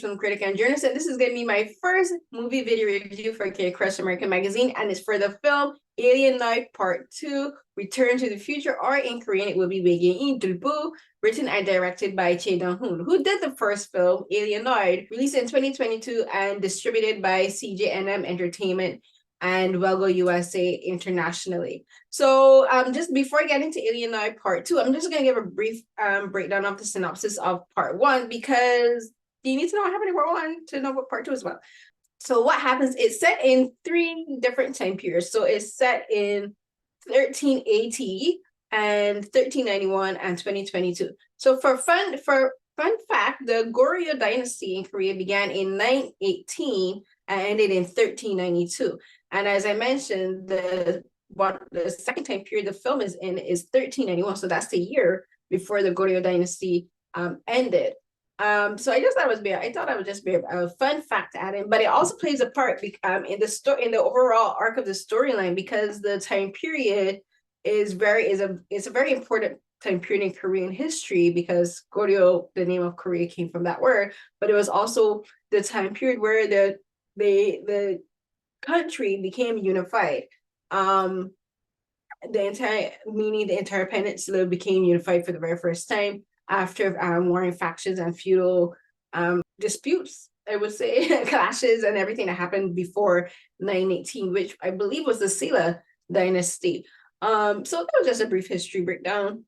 film critic and journalist, and this is going to be my first movie video review for kcrush American Magazine, and it's for the film Alienoid Part 2, Return to the Future, or in Korean it will be Begin Dulbu, written and directed by Choi Dong-hoon, who did the first film, Alienoid, released in 2022 and distributed by CJNM Entertainment and Welgo USA internationally. So just before I get into Alienoid Part 2, I'm just going to give a brief breakdown of the synopsis of Part 1, because you need to know what happened in Part 1 to know what Part 2 is about. So what happens, it's set in 3 different time periods. So it's set in 1380 and 1391 and 2022. So for fun fact, the Goryeo dynasty in Korea began in 918 and ended in 1392. And as I mentioned, the second time period the film is in is 1391. So that's the year before the Goryeo dynasty ended. So I just thought it would just be a fun fact to add in, but it also plays a part in the overall arc of the storyline, because the time period is a very important time period in Korean history, because Goryeo, the name of Korea, came from that word, but it was also the time period where the country became unified. The entire peninsula became unified for the very first time after warring factions and feudal disputes, I would say, clashes and everything that happened before 918, which I believe was the Silla dynasty. So that was just a brief history breakdown,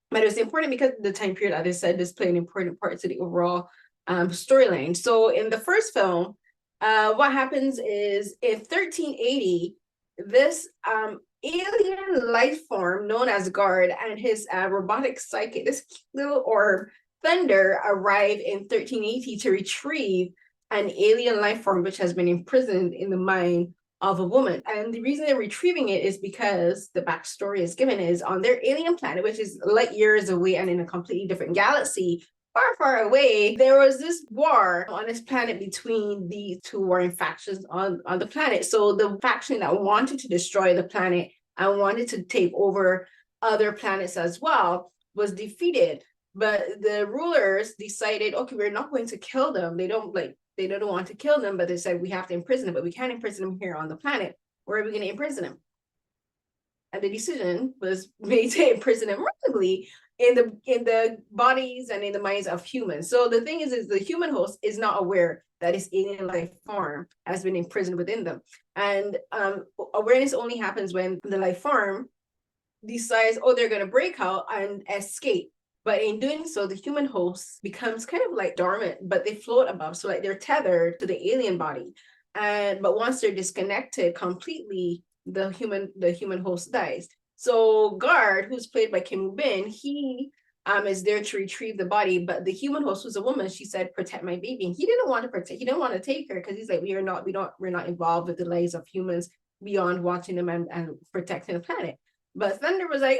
but it was important because the time period, as I said, is playing an important part to the overall storyline. So in the first film, what happens is in 1380, this alien life form known as Guard and his robotic psychic, this little orb, Thunder, arrive in 1380 to retrieve an alien life form which has been imprisoned in the mind of a woman. And the reason they're retrieving it is because the backstory is given is on their alien planet, which is light years away and in a completely different galaxy, far away, there was this war on this planet between the 2 warring factions on the planet. So the faction that wanted to destroy the planet and wanted to take over other planets as well was defeated. But the rulers decided, okay, we're not going to kill them. They don't want to kill them, but they said we have to imprison them, but we can't imprison them here on the planet. Where are we going to imprison them? And the decision was made to imprison them randomly in the bodies and in the minds of humans. So the thing is the human host is not aware that this alien life form has been imprisoned within them. And awareness only happens when the life form decides, oh, they're going to break out and escape. But in doing so, the human host becomes kind of like dormant, but they float above. So like they're tethered to the alien body. But once they're disconnected completely, the human host dies. So Guard, who's played by Kim Woo-bin, he is there to retrieve the body, but the human host, who's a woman, she said, "Protect my baby." And he didn't want to take her, because he's like, we're not involved with the lives of humans beyond watching them and protecting the planet. But Thunder was like,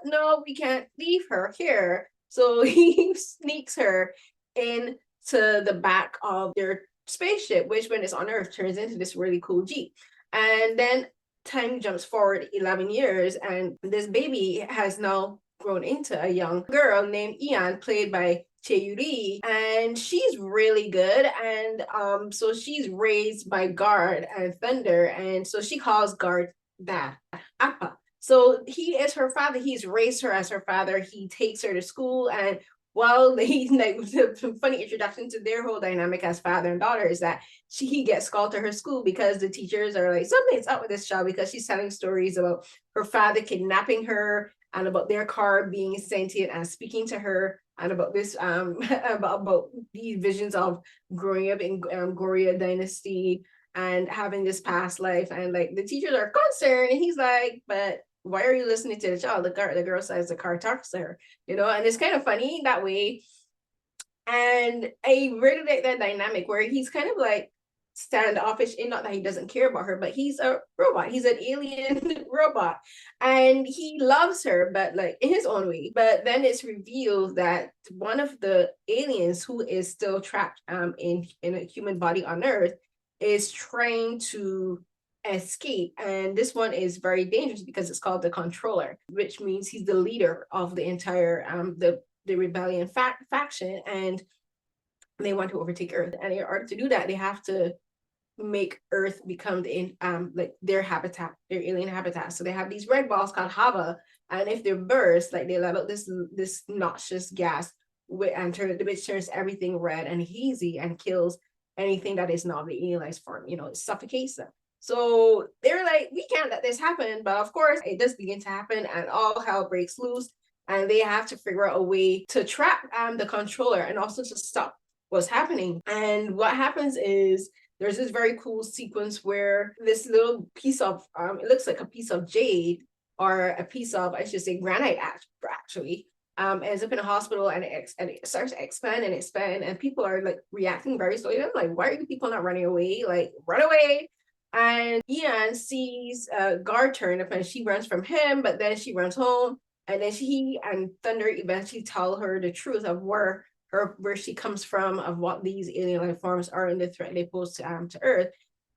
no, we can't leave her here. So he sneaks her into the back of their spaceship, which when it's on Earth turns into this really cool Jeep. And then time jumps forward 11 years, and this baby has now grown into a young girl named Ian, played by Tae-ri, and she's really good. And so she's raised by Guard and Thunder, and so she calls Guard Dad, Appa. So he is her father. He's raised her as her father. He takes her to school, and well, the funny introduction to their whole dynamic as father and daughter is that he gets called to her school because the teachers are like, something's up with this child, because she's telling stories about her father kidnapping her and about their car being sentient and speaking to her, and about this about these visions of growing up in Goryeo dynasty and having this past life. And like the teachers are concerned, and he's like, but why are you listening to the child? The girl says the car talks to her, and it's kind of funny that way. And I really like that dynamic where he's kind of like standoffish, in not that he doesn't care about her, but he's a robot. He's an alien robot, and he loves her, but like in his own way. But then it's revealed that one of the aliens who is still trapped in a human body on Earth is trying to escape, and this one is very dangerous because it's called the Controller, which means he's the leader of the entire the rebellion faction. And they want to overtake Earth. And in order to do that, they have to make Earth become like their habitat, their alien habitat. So they have these red balls called hava, and if they burst, like they let out this noxious gas, which turns everything red and hazy and kills anything that is not the alien life form. It suffocates them. So they're like, we can't let this happen. But of course, it does begin to happen, and all hell breaks loose. And they have to figure out a way to trap the controller and also to stop what's happening. And what happens is there's this very cool sequence where this little piece of, it looks like a piece of jade, or a piece of, I should say, granite actually, ends up in a hospital, and it starts to expand and expand, and people are like reacting very slowly. I'm like, why are you people not running away? Like, run away. And Ian sees Guard turn up, and she runs from him, but then she runs home, and then he and Thunder eventually tell her the truth of where she comes from, of what these alien life forms are, and the threat they pose to Earth.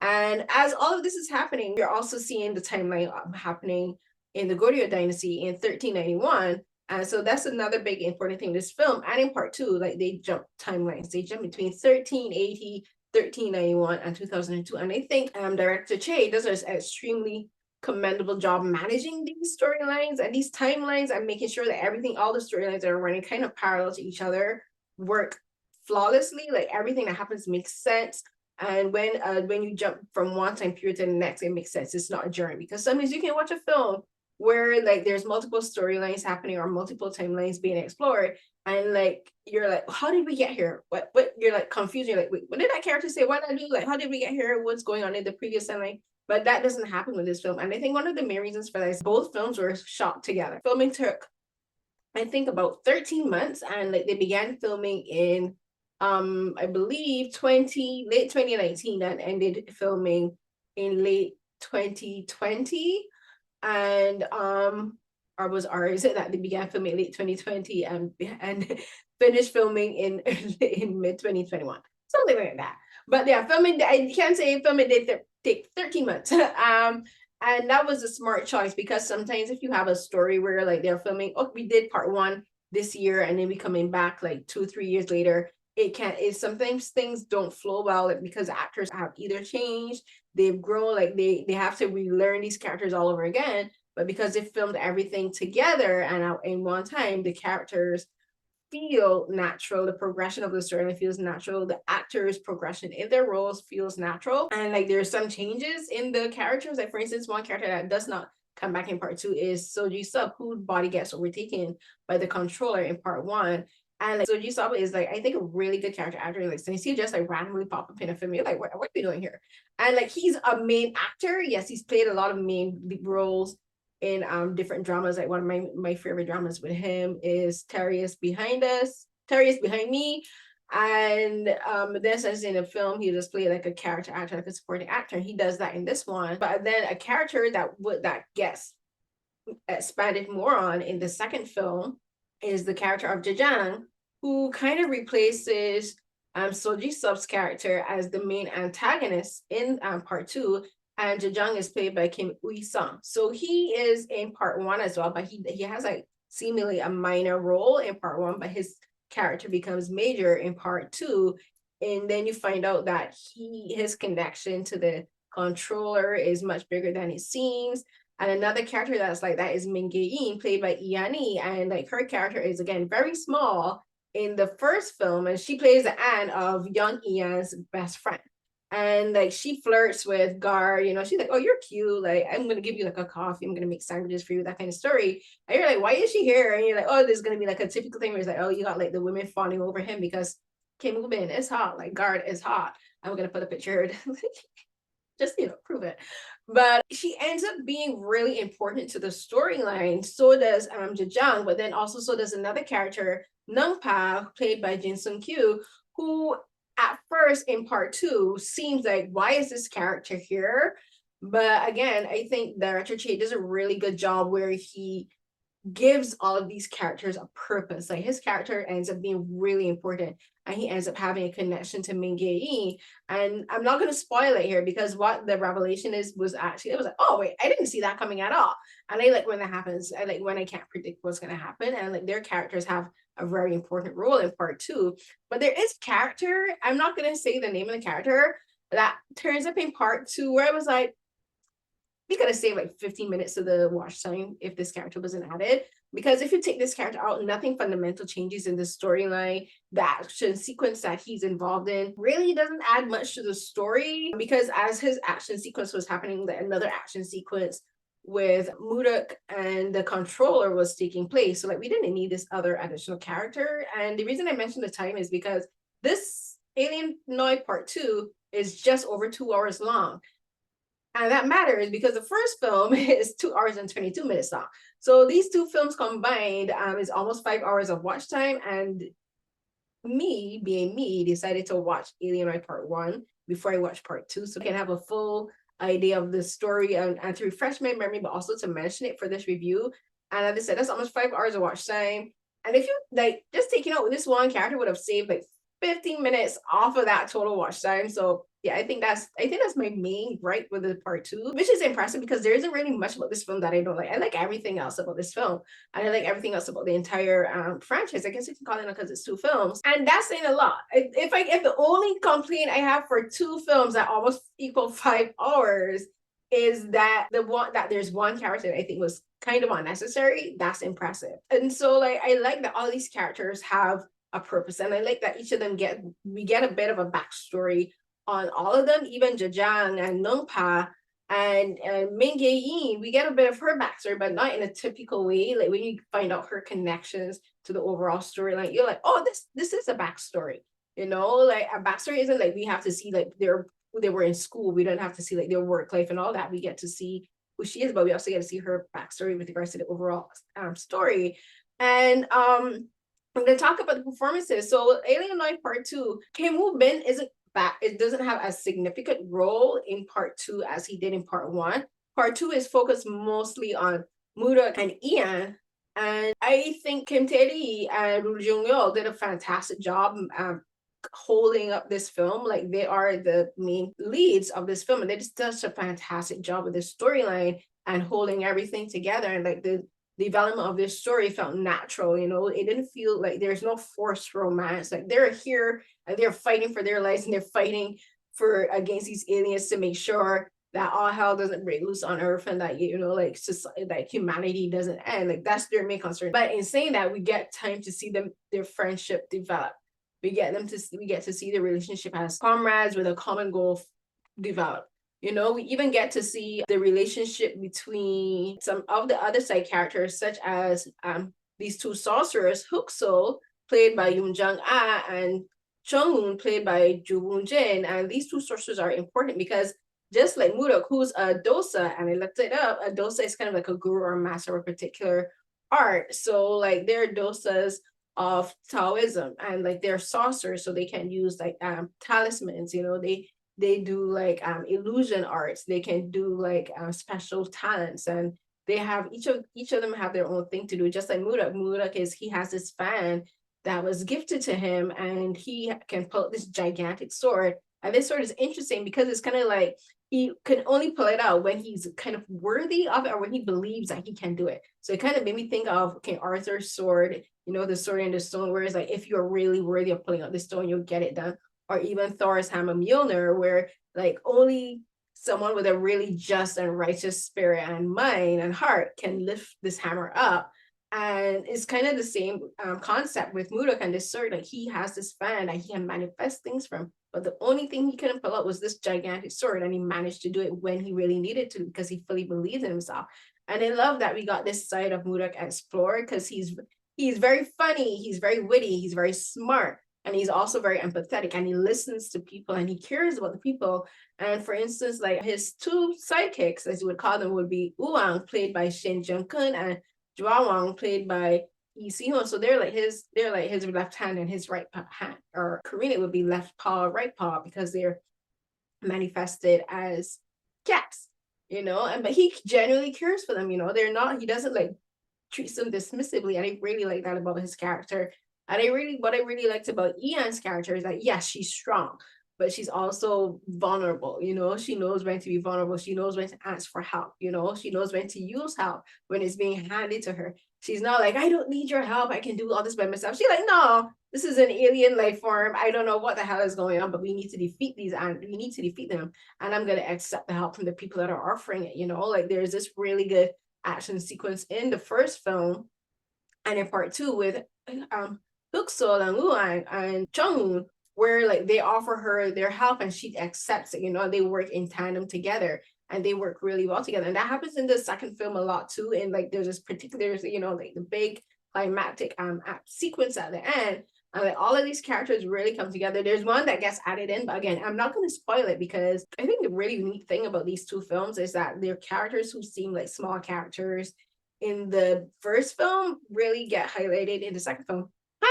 And as all of this is happening, you're also seeing the timeline happening in the Goryeo dynasty in 1391. And so that's another big important thing in this film. And in part two, like, they jump timelines. They jump between 1380, 1391, and 2002. And I think director Choi does an extremely commendable job managing these storylines and these timelines, and making sure that everything, all the storylines that are running kind of parallel to each other, work flawlessly. Like, everything that happens makes sense. And when you jump from one time period to the next, it makes sense. It's not a journey, because sometimes you can watch a film where like there's multiple storylines happening or multiple timelines being explored, and like you're like, how did we get here? What you're like confused. You're like, wait, what did that character say? What did I do? Like, how did we get here? What's going on in the previous timeline? But that doesn't happen with this film. And I think one of the main reasons for that is both films were shot together. Filming took, I think, about 13 months, and like they began filming in I believe late 2019, and ended filming in late 2020. And or is it that they began filming late 2020 and finished filming in mid 2021, something like that. But yeah, filming, I can't say filming did take 13 months. And that was a smart choice, because sometimes if you have a story where like they're filming, oh, we did part one this year, and then we coming back like 2-3 years later, sometimes things don't flow well, like, because actors have either changed, they've grown, like they have to relearn these characters all over again. But because they filmed everything together and in one time, the characters feel natural, the progression of the story feels natural, the actors' progression in their roles feels natural. And like there's some changes in the characters. Like, for instance, one character that does not come back in part two is Soji Sub, whose body gets overtaken by the controller in part one. And like Soji Sub is like, I think, a really good character actor. Like, so you see just like randomly pop up in a film, you're like, what are we doing here? And like, he's a main actor. Yes, he's played a lot of main roles in different dramas. Like, one of my favorite dramas with him is Terry is Behind Me. And this is in a film, he just played like a character actor, like a supporting actor. He does that in this one. But then a character that gets expanded more on in the second film is the character of Jajang, who kind of replaces Soji Sub's character as the main antagonist in part two. And Jajang is played by Kim Ui-sung. So he is in part one as well, but he has like seemingly a minor role in part one, but his character becomes major in part two. And then you find out that his connection to the controller is much bigger than it seems. And another character that's like that is Min Gae-in, played by Lee Ha-nee. And like her character is, again, very small in the first film, and she plays the aunt of young Ian's best friend. And like she flirts with Guard, she's like, oh, you're cute, like I'm gonna give you like a coffee, I'm gonna make sandwiches for you, that kind of story. And you're like, why is she here? And you're like, oh, there's gonna be like a typical thing where it's like, oh, you got like the women fawning over him because Kim Woo-bin is hot, like Guard is hot. I'm gonna put a picture just prove it. But she ends up being really important to the storyline. So does Jajang, but then also so does another character, Nung-pa, played by Jin Sung-kyu, who at first in part two seems like, why is this character here? But again, I think director Choi does a really good job where he gives all of these characters a purpose. Like his character ends up being really important, and he ends up having a connection to Min Jae-in. And I'm not going to spoil it here, because what the revelation is was actually, it was like, oh wait, I didn't see that coming at all. And I like when that happens. I like when I can't predict what's going to happen, and like their characters have a very important role in part two. But there is character, I'm not going to say the name of the character, that turns up in part two, where I was like, we could have saved like 15 minutes of the watch time if this character wasn't added. Because if you take this character out, nothing fundamental changes in the storyline. The action sequence that he's involved in really doesn't add much to the story, because as his action sequence was happening, another action sequence with Mudok and the controller was taking place. So like we didn't need this other additional character. And the reason I mentioned the time is because this Alienoid Part 2 is just over 2 hours long. And that matters because the first film is 2 hours and 22 minutes long. So these two films combined is almost 5 hours of watch time. And me, being me, decided to watch Alienoid Part 1 before I watch Part 2, so I can have a full idea of the story, and to refresh my memory, but also to mention it for this review. And as I said, that's almost 5 hours of watch time. And if you like just taking out this one character would have saved like 15 minutes off of that total watch time. So yeah, I think that's my main gripe with the part two, which is impressive because there isn't really much about this film that I don't like. I like everything else about this film. And I like everything else about the entire franchise. I guess you can call it because it's two films. And that's saying a lot. If the only complaint I have for two films that almost equal 5 hours is that there's one character that I think was kind of unnecessary, that's impressive. And so like I like that all these characters have a purpose, and I like that each of them we get a bit of a backstory on all of them, even Jajang and Nungpa and Min Jae-in, we get a bit of her backstory, but not in a typical way. Like when you find out her connections to the overall storyline, you're like, oh, this is a backstory. You know, like a backstory isn't like we have to see like they were in school. We don't have to see like their work life and all that. We get to see who she is, but we also get to see her backstory with regards to the overall story. And I'm going to talk about the performances. So Alienoid Part 2, Kim Woo-bin isn't back. It doesn't have a significant role in Part 2 as he did in Part 1. Part 2 is focused mostly on Mudok and Ian. And I think Kim Tae-ri and Ryu Joon-yeol did a fantastic job holding up this film. Like they are the main leads of this film, and they just did such a fantastic job with the storyline and holding everything together. And like the development of this story felt natural, you know, it didn't feel like there's no forced romance. Like they're here and they're fighting for their lives, and they're fighting for against these aliens to make sure that all hell doesn't break loose on Earth, and that, you know, like society, that humanity doesn't end. Like that's their main concern. But in saying that, we get time to see their friendship develop. We get to see the relationship as comrades with a common goal develop. You know, we even get to see the relationship between some of the other side characters, such as these two sorcerers, Hook-so, played by Yoon Jung-ah, and Chung-hoon, played by Joo Woon-jin. And these two sorcerers are important because just like Mudok, who's a dosa, and I looked it up, a dosa is kind of like a guru or master of a particular art. So like they're dosas of Taoism, and like they're sorcerers, so they can use like talismans, you know, they do like illusion arts, they can do like special talents, and they have each of them have their own thing to do. Just like Mudok he has this fan that was gifted to him, and he can pull this gigantic sword. And this sword is interesting because it's kind of like he can only pull it out when he's kind of worthy of it, or when he believes that he can do it. So it kind of made me think of King Arthur's sword, you know, the sword in the stone, where it's like if you're really worthy of pulling out the stone, you'll get it done. Or even Thor's hammer Mjolnir, where like only someone with a really just and righteous spirit and mind and heart can lift this hammer up. And it's kind of the same concept with Mudok and this sword. Like he has this fan that he can manifest things from, but the only thing he couldn't pull out was this gigantic sword, and he managed to do it when he really needed to because he fully believed in himself. And I love that we got this side of Mudok explored, because he's very funny, he's very witty, he's very smart, and he's also very empathetic, and he listens to people, and he cares about the people. And for instance, like his two sidekicks, as you would call them, would be Uwang, played by Shin Jung-kun, and Jwawang, played by Lee Si-hoon. So they're like his left hand and his right hand, or Korean it would be left paw, right paw, because they're manifested as cats, you know. And but he genuinely cares for them, you know. He doesn't like treats him dismissively, and I really like that about his character. And what I really liked about Ian's character is that yes, she's strong, but she's also vulnerable. You know, she knows when to be vulnerable. She knows when to ask for help. You know, she knows when to use help when it's being handed to her. She's not like, I don't need your help, I can do all this by myself. She's like, no, this is an alien life form. I don't know what the hell is going on, but we need to defeat these, and we need to defeat them. And I'm going to accept the help from the people that are offering it. You know, like there's this really good action sequence in the first film and in part two with Hook-sol and Luan and Jung-hoon, where like they offer her their help and she accepts it. You know, they work in tandem together and they work really well together. And that happens in the second film a lot too. And like there's this particular, you know, like the big climactic sequence at the end. And like all of these characters really come together. There's one that gets added in, but again, I'm not going to spoil it because I think the really neat thing about these two films is that they're characters who seem like small characters in the first film really get highlighted in the second film.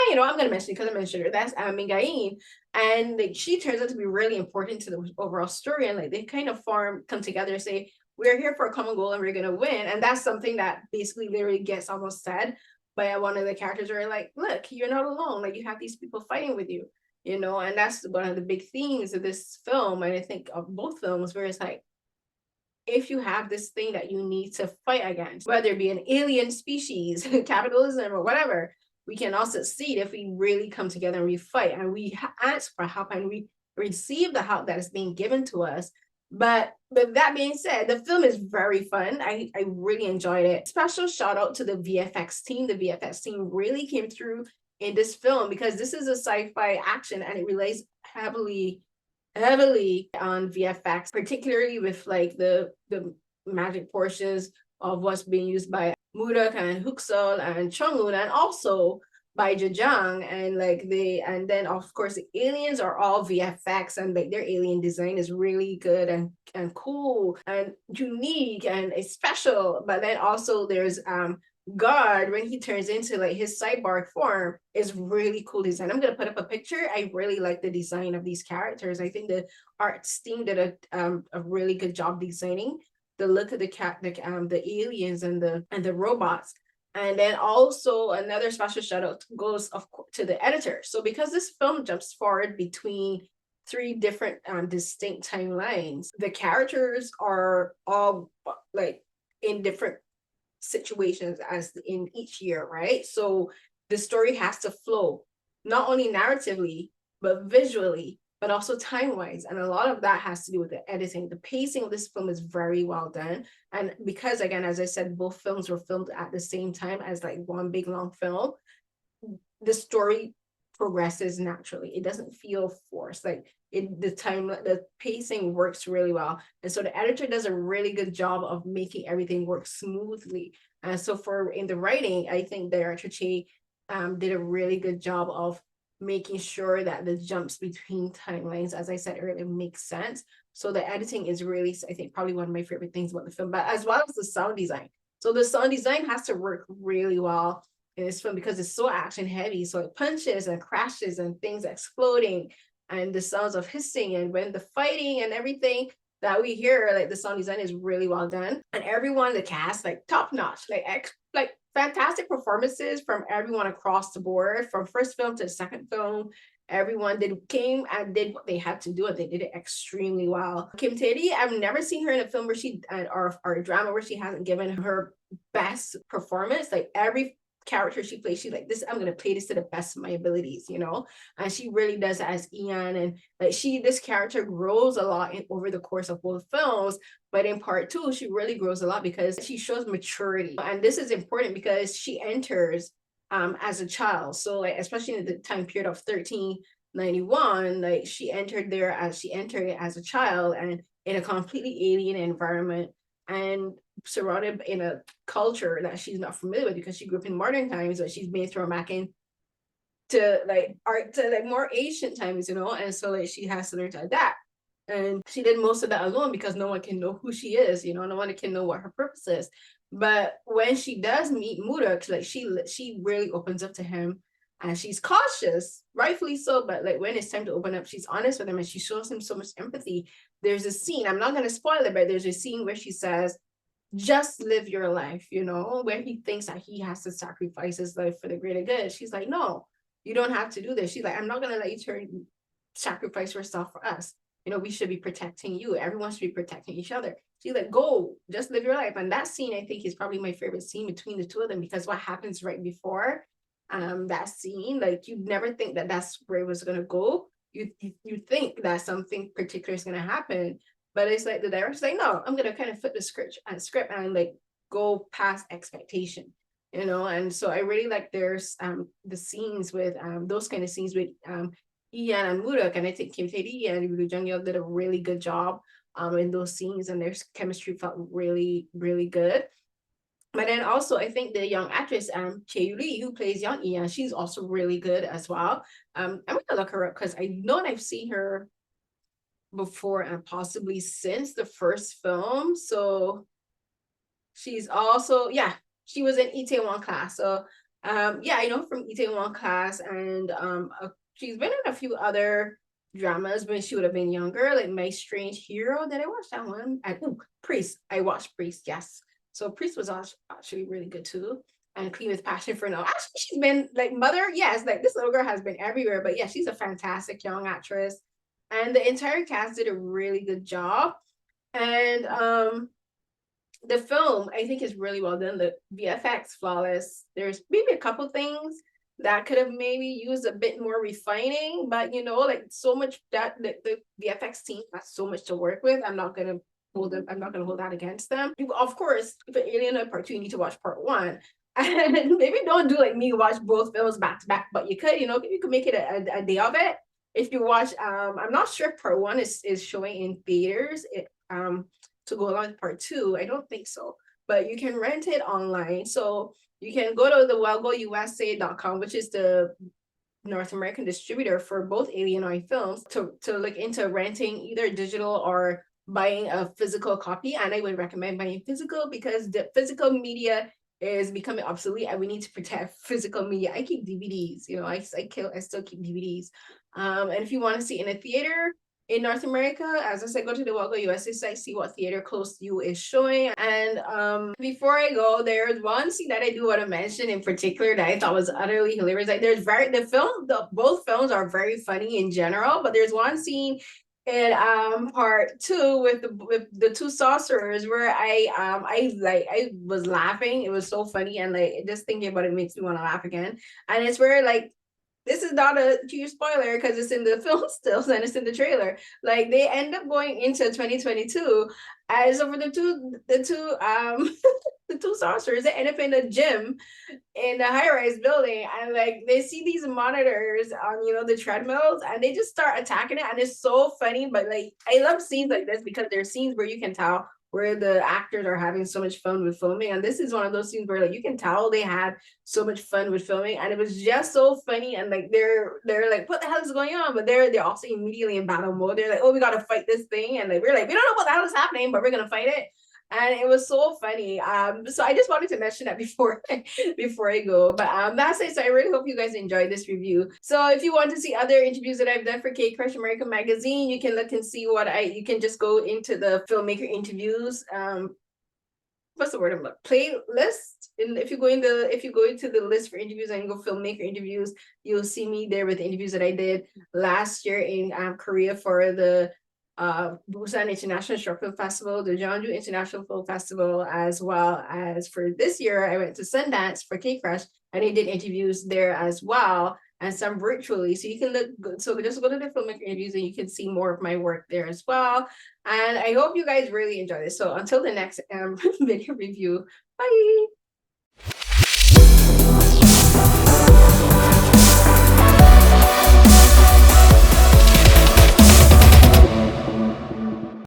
You know, I'm going to mention it because I mentioned her. That's Mingain. And like, she turns out to be really important to the overall story. And like they kind of come together and say, we're here for a common goal and we're going to win. And that's something that basically literally gets almost said by one of the characters where like, look, you're not alone. Like you have these people fighting with you, you know, and that's one of the big themes of this film. And I think of both films where it's like, if you have this thing that you need to fight against, whether it be an alien species, capitalism, or whatever, we can all succeed if we really come together and we fight and we ask for help and we receive the help that is being given to us. But with that being said, the film is very fun. I really enjoyed it. Special shout out to the VFX team. The VFX team really came through in this film because this is a sci-fi action and it relies heavily on VFX, particularly with like the magic portions of what's being used by Mudok and Hook-sol and Chung-hoon, and also by Jajang. And like and then of course the aliens are all VFX, and like their alien design is really good and cool and unique and it's special. But then also there's Guard, when he turns into like his cyborg form, is really cool design. I'm gonna put up a picture. I really like the design of these characters. I think the arts team did a really good job designing the look of the aliens and the robots. And then also another special shout out goes to the editor. So because this film jumps forward between three different distinct timelines, the characters are all like in different situations as in each year, right? So the story has to flow not only narratively but visually, but also time-wise, and a lot of that has to do with the editing. The pacing of this film is very well done, and because again, as I said, both films were filmed at the same time as like one big long film, the story progresses naturally. It doesn't feel forced. Like the pacing works really well. And so the editor does a really good job of making everything work smoothly. And so in the writing, I think director Choi did a really good job of making sure that the jumps between timelines, as I said earlier, make sense. So the editing is really, I think, probably one of my favorite things about the film, but as well as the sound design. So the sound design has to work really well in this film because it's so action heavy. So it punches and crashes and things exploding and the sounds of hissing, and when the fighting and everything that we hear, like the sound design is really well done. And everyone, the cast, like top notch, like fantastic performances from everyone across the board, from first film to second film. Everyone came and did what they had to do, and they did it extremely well. Kim Tae-ri, I've never seen her in a film where or a drama where she hasn't given her best performance. Like every character she plays, she's like, this, I'm gonna play this to the best of my abilities, you know. And she really does that as Ian. And like this character grows a lot over the course of both films, but in part two she really grows a lot because she shows maturity. And this is important because she enters as a child. So like, especially in the time period of 1391, like she entered as a child and in a completely alien environment and surrounded in a culture that she's not familiar with because she grew up in modern times, but she's been thrown back in to like more ancient times, you know. And so like she has to learn to adapt, and she did most of that alone because no one can know who she is, you know. No one can know what her purpose is. But when she does meet Mudok, like she really opens up to him, and she's cautious, rightfully so, but like when it's time to open up, she's honest with him and she shows him so much empathy. There's a scene, I'm not going to spoil it, but there's a scene where she says, just live your life, you know, where he thinks that he has to sacrifice his life for the greater good. She's like, no, you don't have to do this. She's like, I'm not gonna let you sacrifice yourself for us. You know, we should be protecting you. Everyone should be protecting each other. She's like, go, just live your life. And that scene, I think, is probably my favorite scene between the two of them, because what happens right before that scene, like, you'd never think that that's where it was gonna go. You think that something particular is gonna happen, but it's like the director's like, no, I'm gonna kind of flip the script and like go past expectation, you know. And so I really like there's the scenes with those kind of scenes with Ian and Murdoch, and I think Kim Tae-ri and Ryu Joon-yeol did a really good job in those scenes, and their chemistry felt really, really good. But then also, I think the young actress, Chae-ri, who plays young Ian, she's also really good as well. I'm gonna look her up because I know I've seen her before and possibly since the first film. So she's also, yeah, she was in Itaewon Class. So yeah, I know from Itaewon Class, and she's been in a few other dramas when she would have been younger, like My Strange Hero. Did I watch that one? Priest. I watched Priest, yes. So Priest was actually really good too. And Clean with Passion for Now. Actually, she's been like Mother. Yes, like this little girl has been everywhere. But yeah, she's a fantastic young actress. And the entire cast did a really good job. And the film, I think, is really well done. The VFX flawless. There's maybe a couple things that could have maybe used a bit more refining, but you know, like so much that the VFX team has so much to work with. I'm not gonna hold that against them. Of course, for Alienoid Part 2, you need to watch Part 1. And maybe don't do like me, watch both films back to back, but you could, you know, you could make it a day of it. If you watch, I'm not sure if Part 1 is showing in theaters. To go along with Part 2, I don't think so, but you can rent it online. So you can go to the wellgousa.com, which is the North American distributor for both Alienoid films, to look into renting either digital or buying a physical copy. And I would recommend buying physical, because the physical media is becoming obsolete and we need to protect physical media. I keep DVDs, you know, I still keep DVDs. And if you want to see in a theater in North America, as I said, go to the Well Go USA site, see what theater close to you is showing. And before I go, there's one scene that I do want to mention in particular that I thought was utterly hilarious. Like both films are very funny in general, but there's one scene in Part 2 with the two sorcerers where I was laughing. It was so funny, and like just thinking about it makes me want to laugh again. And it's where like, this is not a huge spoiler because it's in the film still and it's in the trailer. Like they end up going into 2022 as over the two the two sorcerers, they end up in a gym in a high-rise building, and like they see these monitors on, you know, the treadmills, and they just start attacking it, and it's so funny. But like I love scenes like this because there's scenes where you can tell where the actors are having so much fun with filming, and this is one of those scenes where like you can tell they had so much fun with filming, and it was just so funny. And like they're like, what the hell is going on? But they're also immediately in battle mode. They're like, oh, we gotta fight this thing, and like we're like, we don't know what the hell is happening, but we're gonna fight it. And it was so funny. So I just wanted to mention that before I go. But that's it. So I really hope you guys enjoyed this review. So if you want to see other interviews that I've done for KCrush American Magazine, you can look and see you can just go into the filmmaker interviews. What's the word I'm like? Playlist. And if you go into the list for interviews and go filmmaker interviews, you'll see me there with the interviews that I did last year in Korea for the Busan International Short Film Festival, the Jeonju International Film Festival, as well as for this year, I went to Sundance for KCrush, and I did interviews there as well, and some virtually. So you can so just go to the filmmaker interviews and you can see more of my work there as well. And I hope you guys really enjoy this. So until the next video review, bye.